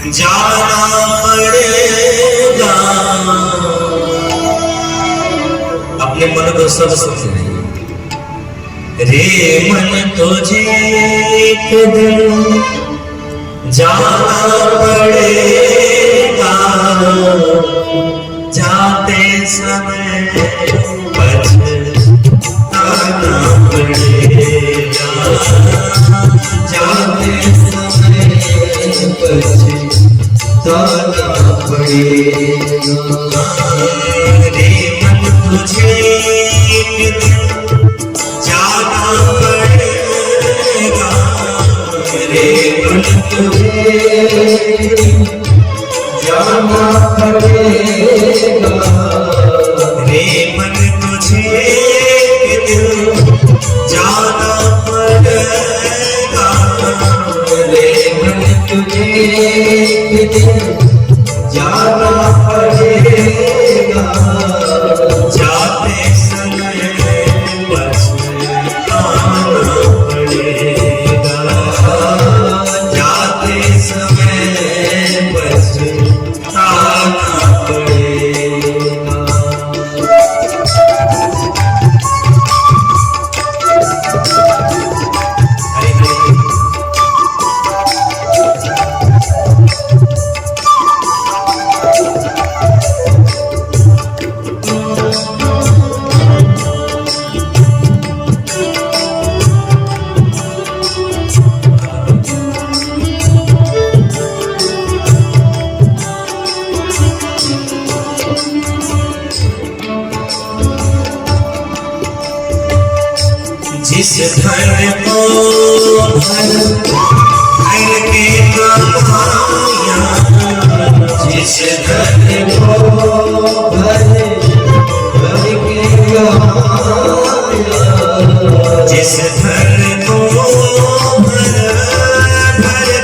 जाना पड़ेगा। अपने मन को सब समझ रे मन तुझे एक दिन जाना पड़ेगा। जाते समय पछताना पड़ेगा। जाते समय पछताना पड़ेगा। रे मन तुझे एक दिन जाना पड़ेगा। रे मन तुझे जाना पड़ेगा। रे मन तुझे एक दिन जाना पड़ेगा। रे मन तुझे एक दिन जाना पड़ेगा। जाते समय पछताना पड़ेगा। जाते समय पछताना पड़ेगा। जिस घर को भर के कमाया। जिस घर को भर के कमाया। जिस घर को भर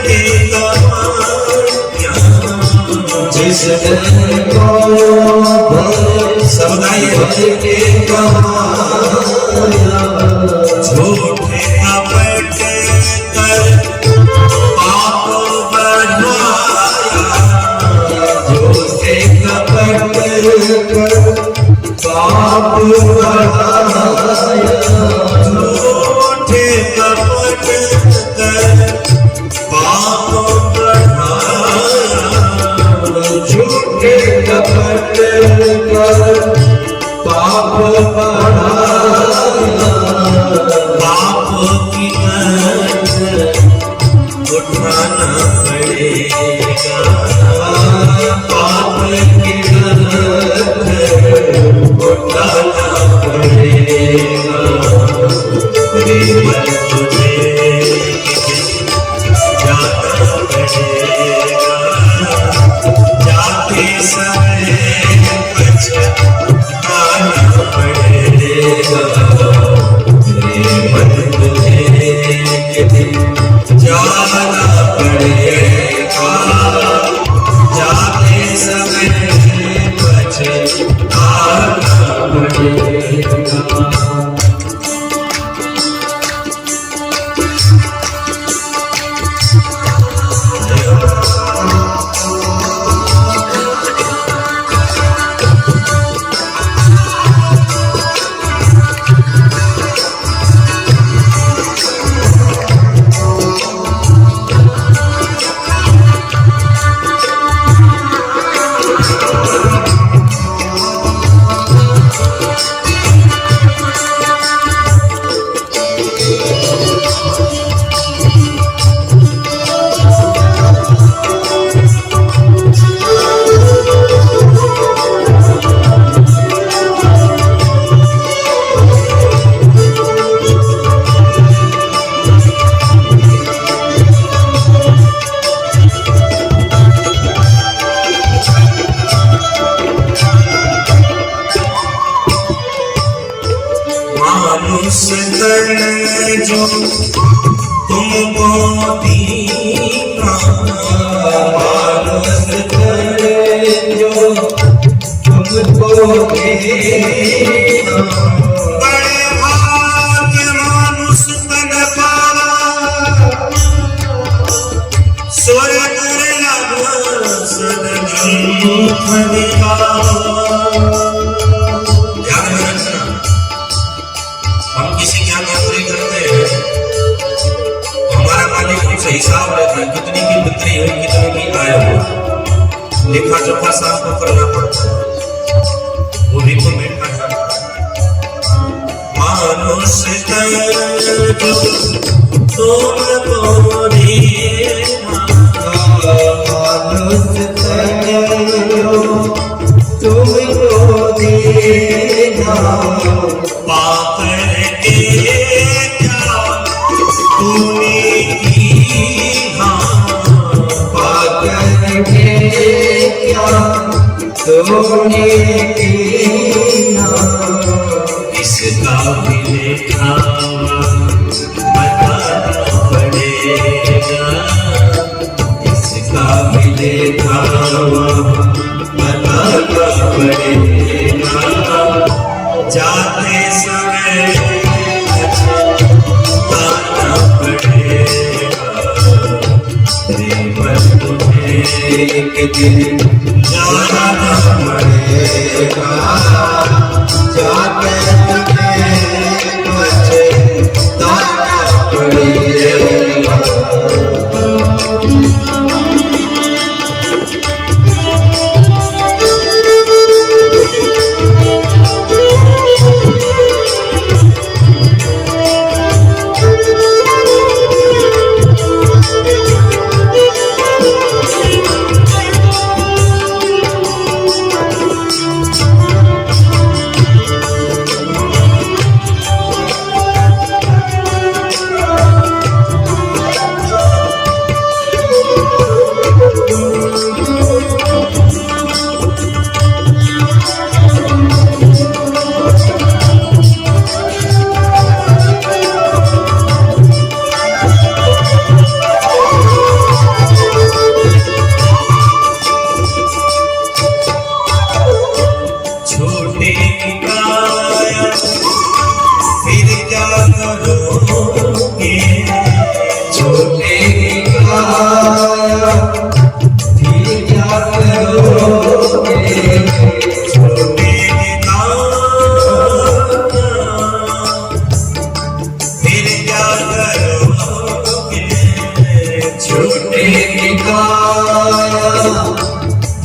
के कमाया। जिस घर को समुदाय भर के कमाया। झूठे कपट कर पाप बढ़ाया। झूठे कपट कर पाप बढ़ाया। झूठे कपट कर पाप बढ़ाया। झूठे कपट कर पाप बढ़ाया। पाप की उठाना पड़ेगा। पाप की उठाना पड़ेगा। रे मन तुझे जाना पड़ेगा। जाते समय पछताना पड़ेगा। मन तुझे जाना पड़ेगा। जाते समय पछताना पड़ेगा। मानुष तन जो तुमको दीना। मानुष तन जो तुमको दीना। बड़े भाग्य मानुष तन पावा। स्वर्ग लगा ध्यान में रखना, हम किसी की नौकरी करते हैं तो हमारा मालिक हमसे हिसाब लेता है कितनी की बिक्री हुई, कितनी की आय हुई, लेखा जोखा साफ को करना पड़ता है, वो भी तो बैठा जाता है। मानुष तन जो तुमको दीना, मानुष तन जो तुमको दीना, पाकर के क्या तूने कीना, पाकर के क्या तूने कीना, इसका भी लेखावा बताना पड़ेगा, इसका भी लेखावा बताना पड़ेगा, जाते समय बताना पड़ेगा, पर तुझे एक दिन जाना पड़ेगा, जाते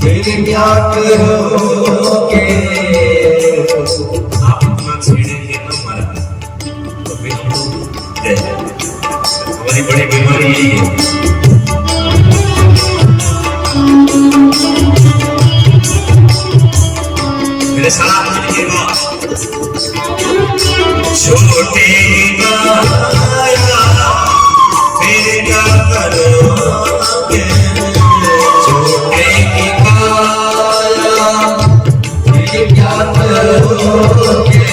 फिर क्या करोगे, आप अपना छेड़ेंगे तो मरा, तो फिर हमारी बड़ी बीमारी यही है। मेरे साथ लिखिएगा, छोटे फिर क्या करोगे, छोटे की काया फिर क्या करोगे,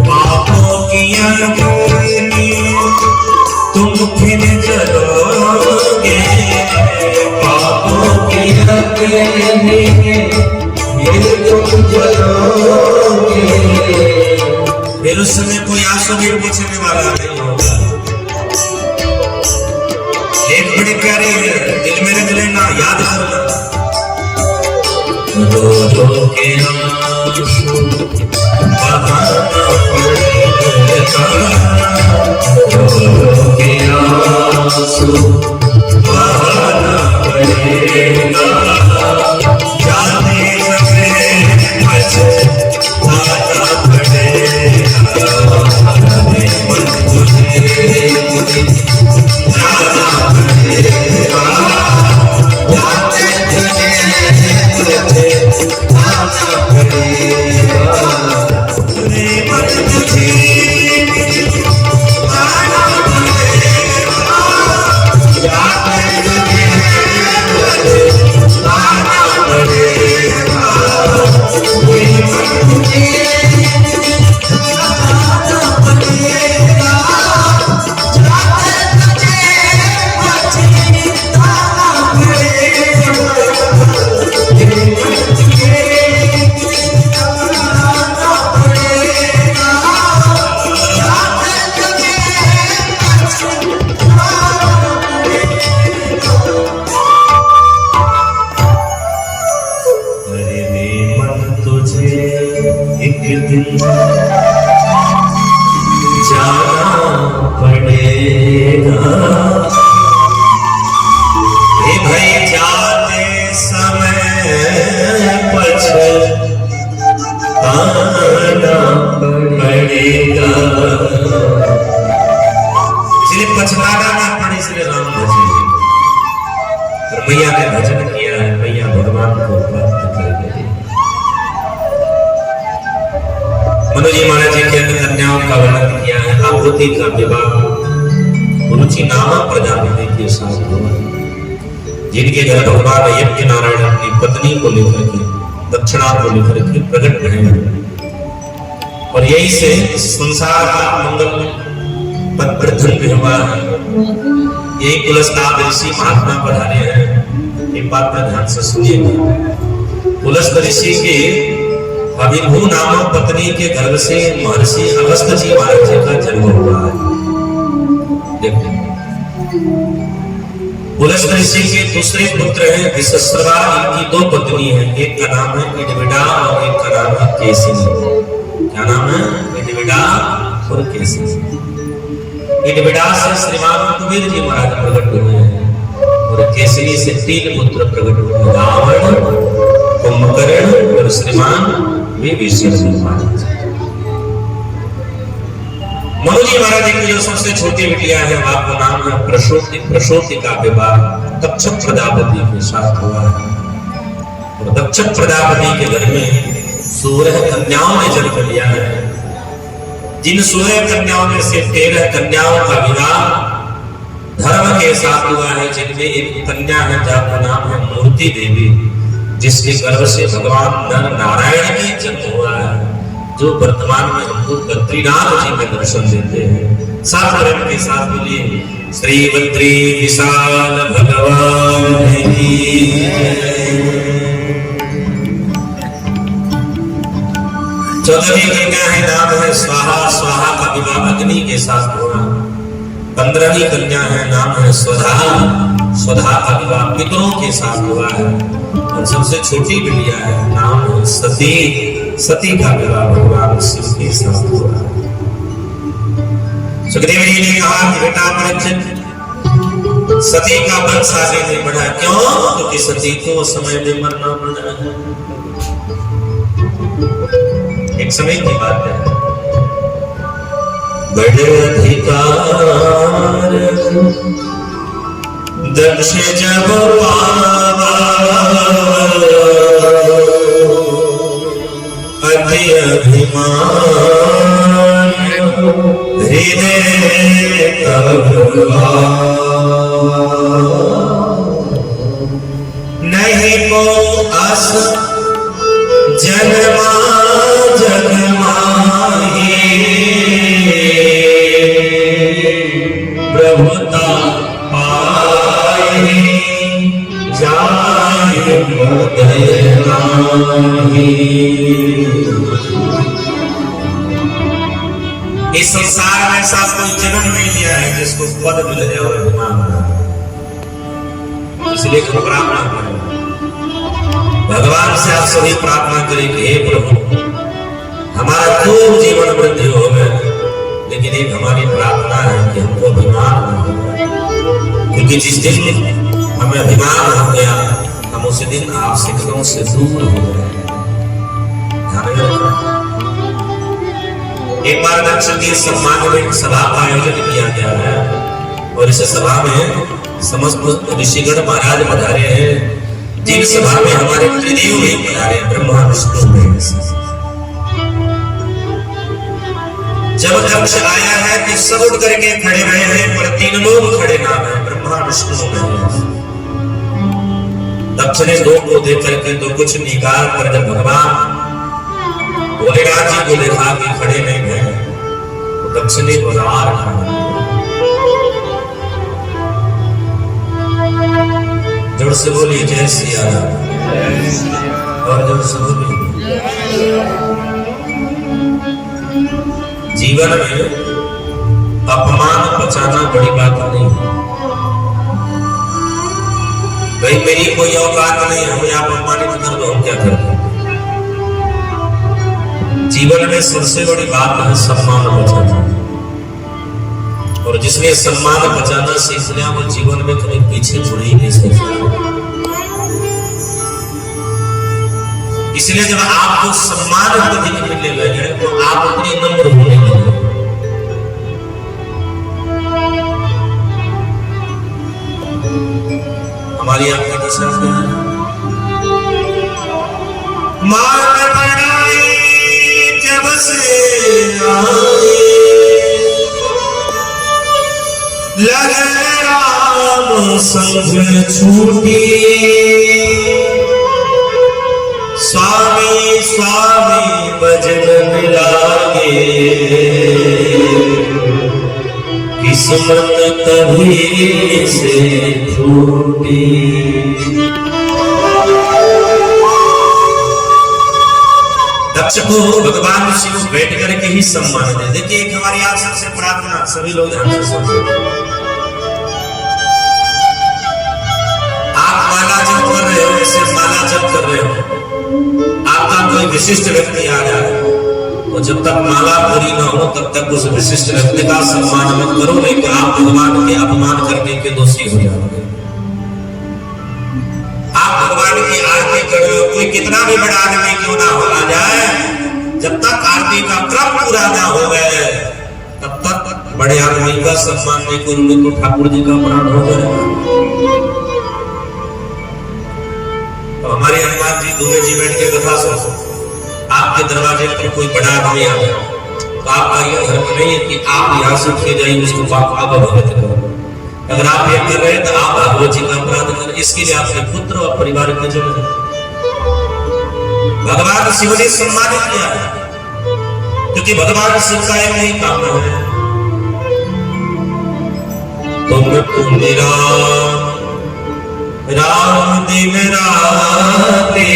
पापों की अग्नि तुम फिर जलोगे, पापों की अग्नि फिर तुम जलोगे, फिर उस समय कोई आंसू भी पूछने वाला नहीं होगा। एक बड़ी प्यारी दिल में रख लेना, याद करना, रो रो के आंसू बहाना पड़ेगा, रो रो के आंसू बहाना पड़ेगा, जाने समय पछताना पड़ेगा, मन तुझे जाना पड़ेगा, जाने तुझे जाना पड़ेगा, मन तुझे जाना पड़ेगा, जाने तुझे मैया ने भजन किया है, मैया भगवान को प्राप्त कर गई। मनु जी महाराज जी के अंदर कन्याओं का वर्णन किया है। आकृति का विवाह रुचि नामक प्रजापति के साथ हुआ, जिनके घर भगवान यज्ञ नारायण अपनी पत्नी को लेकर के दक्षिणा को लेकर के प्रकट रहे, और यही से संसार का मंगल पद हुआ है। यही पुलस्ताद ऋषि महात्मा पधारे हैं। एक बात में ध्यान से सुनिएगा। पुलस्त ऋषि के अभिभू नामक पत्नी के गर्भ से महर्षि अगस्त जी महाराज जी का जन्म हुआ है। देखो, पुलस्त ऋषि के दूसरे पुत्र हैं विश्वश्रवा, इनकी दो पत्नी हैं, एक का नाम है इडविडा और एक का नाम है केसिनी। क्या नाम है? इडविडा और केसिनी। इडविडा से श्रीमान कुबेर जी महाराज प्रकट हुए हैं, और केसरी से तीन पुत्र प्रकट हुए, रावण, कुंभकर्ण और श्रीमान विभीषण जी महाराज। मनु जी महाराज की जो सबसे छोटी बिटिया है, आपका नाम है प्रसूति। प्रसूति का विवाह दक्ष प्रजापति के साथ हुआ है, और दक्ष प्रजापति के घर में 16 कन्याओं ने जन्म लिया है। जिन 16 कन्याओं में से 13 कन्याओं का विवाह धर्म के साथ हुआ है, जिनमें एक कन्या है जिसका नाम है मूर्ति देवी, जिसके गर्भ से भगवान नर नारायण की जन्म हुआ है, जो वर्तमान में हमको बद्रीनाथ जी में दर्शन देते हैं। साथ धर्म के साथ बोलिए श्री बद्री विशाल भगवान की जय। 14वीं कन्या है, नाम है स्वाहा। स्वाहा का विवाह अग्नि के साथ हुआ। 15वीं कन्या है, नाम है स्वधा। स्वधा का विवाह पितरों के साथ हुआ है। और सबसे छोटी बिटिया है, नाम है सती। सती का विवाह भगवान शिव के साथ हुआ है। सुखदेव जी ने कहा कि बेटा परीक्षित, सती का वंश आगे नहीं बढ़ा। क्यों? क्योंकि सती को समय में मरना पड़ा है। एक समय की बात है, बड़े अधिकार दक्ष जब पावा, अति अभिमान हृदय तब नहीं को अस जन्मा जगमाही प्रभुता पाए जाय उदय नाही। इस संसार में ऐसा कोई जन्म नहीं लिया है जिसको पद मिल जाए और अभिमान हो। इसलिए प्रार्थना करें, भगवान से आप सभी प्रार्थना करें कि हे प्रभु, हमारा खूब जीवन वृद्धि हो गया, लेकिन एक हमारी प्रार्थना है कि हमको अभिमान न हो, क्योंकि जिस दिन हमें अभिमान हो गया, हम उस दिन आप शिक्षकों से दूर हो गए। एक बार दक्षिण के सम्मान में सभा का आयोजन किया गया है, और इस सभा में समस्त ऋषिगण महाराज पधारे हैं। जिन सभा में हमारे त्रिदेव भी पधारे, ब्रह्मा विष्णु महेश। जब दक्ष आया है तो सब उठ करके खड़े रहे हैं, पर 3 लोग खड़े ना हैं, ब्रह्मा विष्णु महेश। दक्ष ने 2 को देख करके तो कुछ निकाल कर जब भगवान भोलेनाथ जी को देखा कि खड़े नहीं गए, तो दक्ष ने बुलार खाया। जोर से बोलिए जय सिया राम, और जोर से बोलिए। जीवन में अपमान बचाना बड़ी बात नहीं है। भाई मेरी कोई औकात नहीं, हमें आप अपमानित कर दो, हम क्या करते। जीवन में सबसे बड़ी बात है सम्मान बचाना, और जिसने सम्मान बचाना सीख लिया वो जीवन में कभी पीछे मुड़ ही नहीं सकता। इसलिए जब आपको सम्मान अधिक मिलने लगे तो आप अपनी नम्र होने लगे। हमारी आपकी दशा क्या है? मान बनाई जब से आए लगे राम संग छूटी स्वामी स्वामी भजन लागे किस्मत तभी से फूटी। दक्ष को भगवान शिव बैठ करके ही सम्मान दे। देखिए एक हमारी आप सबसे प्रार्थना, सभी लोग ध्यान से सुनिए। आप माला जप कर रहे हो, ऐसे माला जप कर रहे हो, आपका कोई विशिष्ट व्यक्ति आ जाए तो जब तक माला पूरी न हो तब तक उस विशिष्ट व्यक्ति का सम्मान मत करो, नहीं तो आप भगवान के अपमान करने के दोषी हो जाओगे। आप भगवान की आरती कर रहे हो, कोई कितना भी बड़ा आदमी क्यों ना हो आ जाए, जब तक आरती का क्रम पूरा ना हो गए तब तक बड़े आदमी का सम्मान नहीं करोगे तो ठाकुर जी का अपराध हो जाएगा। तो हमारे हनुमान जी दूल्हे जी बैठ के कथा सुनो, आपके दरवाजे पर कोई बड़ा आदमी आ गया तो आपका यह धर्म नहीं है कि आप यहाँ से उठ जाइए उसको पाप अवगत करो। अगर आप ये कर रहे हैं तो आप भगवत जी का अपराध करें। इसके लिए आपके पुत्र और परिवार की जरूरत है। भगवान शिव ने सम्मानित किया है क्योंकि भगवान शिव का एक ही काम है, तुम मेरा राम दिन राते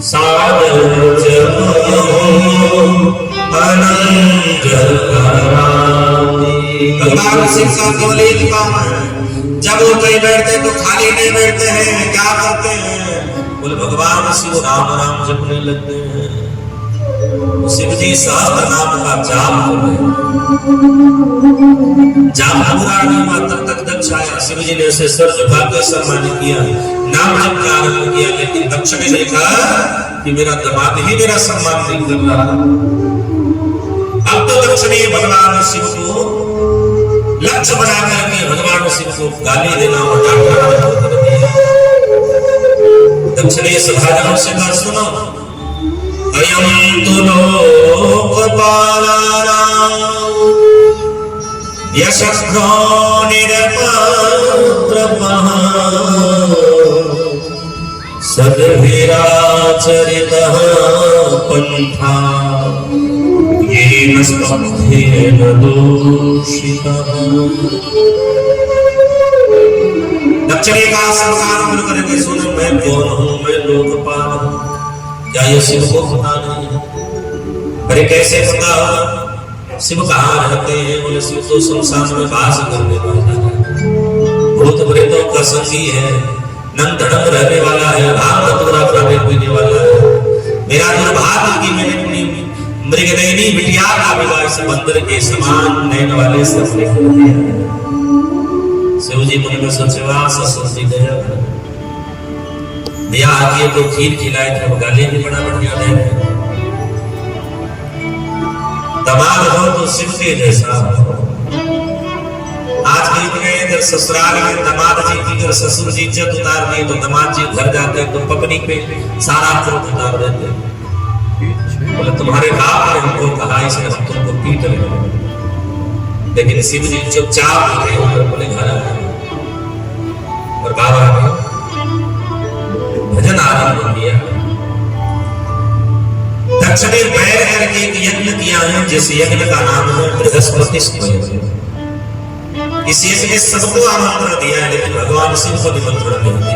सागर जमो अनंत कराते। भगवान शिव का केवल एक काम है, जब वो कहीं बैठते तो खाली नहीं बैठते हैं, क्या करते हैं, बोले भगवान शिव राम राम जपने लगते हैं। शिव जी सहस्त्र नाम का जाप कर रहे हैं, जाप पूरा नहीं हुआ तब तक दक्ष आया। शिव जी ने उसे सर झुका कर सम्मानित किया, नाम जप का आरंभ किया, लेकिन दक्ष ने देखा कि मेरा दामाद ही मेरा सम्मान नहीं कर रहा। अब तो दक्ष ने भगवान शिव को लक्ष्य बना करके भगवान शिव को गाली देना और डांटना कर दिया। दक्ष ने सभाजनों से कहा, सुनो, अयं तु लोकपालानां यशस्रो निरपत्रपः सद्भिराचरितः पंथा येन स्तब्धेन दूषितः। दक्ष ने कहा संसार करके सुनो, मैं कौन हूँ, मैं लोकपाल हूँ, क्या ये शिव को पता नहीं है? अरे कैसे पता होगा? शिव कहाँ रहते हैं? बोले शिव तो संसार में वास करने वाला है, भूत प्रेतों का संगी है, नंद धड़क रहने वाला है, भांग धतूरा खाने पीने वाला है। मेरा दुर्भाग्य कि मैंने अपनी मृगनयनी बिटिया का विवाह इस बंदर के समान नयन वाले से अपने कर दिया। शिव जी मन में सोचे, वाह ससुर गया भैया, आगे तो खीर खिलाए थे, गाली भी बड़ा बढ़िया दे। दमाद हो तो शिव के जैसा। आज भी इधर ससुराल में दमाद जी की अगर ससुर जी इज्जत उतार दी तो दमाद जी घर जाते हैं तो पत्नी पे सारा क्रोध उतार देते। बोले तुम्हारे बाप ने हमको कहा इसलिए हम तुमको पीट रहे हैं, लेकिन शिव जी चुपचाप बोले घर आए और बाबा ने भजन आरंभ किया। दक्ष ने बैठ करके एक यज्ञ किया है, जिस यज्ञ का नाम है बृहस्पति यज्ञ। इस यज्ञ में सबको आमंत्रण दिया है, लेकिन भगवान शिव को निमंत्रण नहीं दिया।